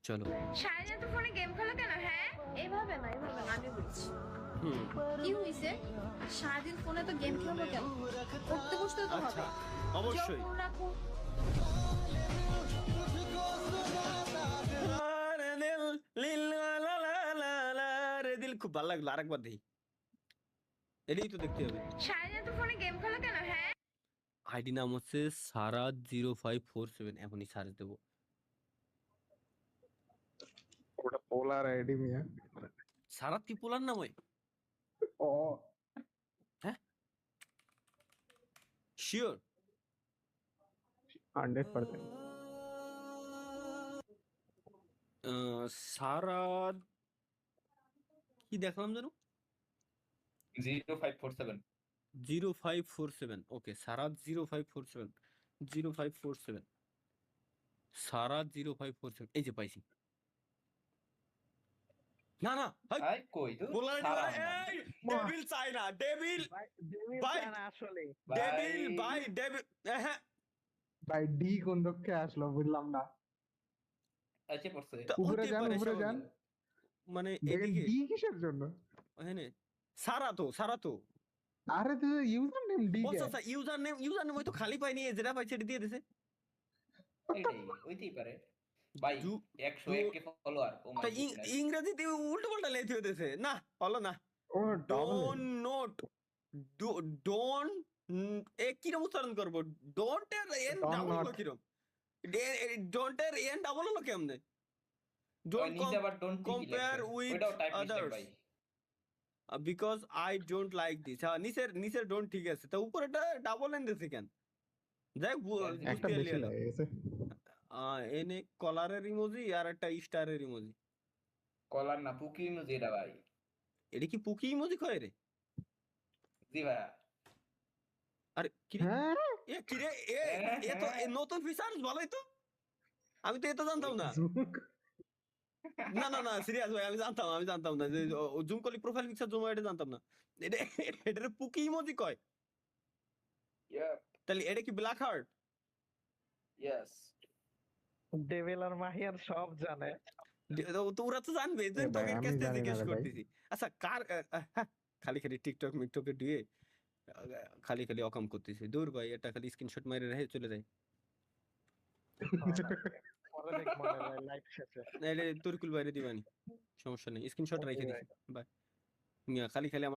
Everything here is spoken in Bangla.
চলো। সারাদিন তো ফোনে গেম খেলো কেন? হ্যাঁ, এইভাবে না আমি বলছি। কি হইছে? সারাদিন ফোনে তো গেম খেলবো কেন? পড়তে বসতে তো আচ্ছা, হবে। অবশ্যই। যখন রাখো। দিল খুব ভালো লাগলো, আরেকবার দেখি। এটাই তো দেখতে হবে। সারাদিন তো ফোনে গেম খেলো কেন? হ্যাঁ। আইডি নাম হচ্ছে সারা 0547। এখনই সার্চ দেবো। ওটা পোলার আইডি মিয়া। সারা ত্রিপুলার নাম হয়? ও হ্যাঁ, শিওর? 100%। সারা কি দেখলাম যেন? 0547 0547। ওকে, সারা 0547। 0547, সারা 0547। এই যে পাইছি। না না, আই কই তো পোলার আইডি সারা মানে নাম। এই ডেভিল চাই না, ডেভিল ভাই, আসলে ডেভিল ভাই, ডেভিল। হ্যাঁ, ভাই ডি কোন রক্ষে আসলো বুঝলাম না। আচ্ছা পড়ছে তো উপরে হতে যান, পারে উপরে যান। স্বাভাবিক। মানে দেখেন এদিকে ডি কিসের জন্য? ওখানে সারা তো আরে তুই ইউজার নেম ডি কে? আচ্ছা, ইউজার নেম ওই তো খালি পাইনি, যেটা পাইছে এটা দিয়ে দিছে। এটাই হইতেই পারে ভাই। দু- 101 কে ফলোয়ার। ও তা মাই গুডনেস। ইংরেজিতে উল্টো পাল্টা লেখতে হতেছে না, হলো না। O double don't note, don't, কিরম উচ্চারণ করবো? ডোন্ট এর এন Don't ডাবল হলো not. কিরম? ডোন্ট এর এন ডাবল হলো কেমনে? ওই ডোন্ট নিচে আবার ডোন্ট ঠিকই কম্পেয়ার লেখছে। উইথ ওইটাও টাইপ মিস্টেক আদার্স ভাই। Because I don't like this. হ্যাঁ, নিচের ডোন্ট ঠিক আছে, তা উপরেটা ডাবল এন দিছে কেন? যাই হোক, একটা বুঝতে বেশি পারলি। লাগে গেছে। এনে কলারের ইমোজি আর একটা স্টারের ইমোজি। কলার না পুকি ইমোজি এটা ভাই। এটা কি পুকি ইমোজি কয় রে? জি ভাইয়া। আরে কিরে, হ্যাঁ কিরে, এ তো নতুন ফিচার, ভালোই তো। আমি তো এটা জানতাম না। জুক। না না না, সিরিয়াস ভাই, আমি জানতাম না যে জুম করলে প্রোফাইল পিকচার জুম হয়, এটা জানতাম না। এটা এটা পুকি ইমোজি কয়? ইয়েপ, তাহলে এটা কি ব্ল্যাক হার্ট? ইয়েস। ডেভিল আর মাহিয়ার সব জানে। তো ওরা তো জানবে, যে এ ভাই, তোকে আমি কাছ থেকে জানি না জিজ্ঞেস রে ভাই। করতেছি। আচ্ছা, কার হ্যাঁ, খালি টিকটক মিকটকে দিয়ে খালি অকাম করতেছি। দূর ভাই, এটা খালি স্ক্রিনশট মারে রেখে চলে যায়। পরে দেখ মনে হয় লাইভ শেষে। নাইলে তরকুল বাইরে দিবানি, সমস্যা নেই, স্ক্রিনশট রেখে দিছি। বাই। খালি আমার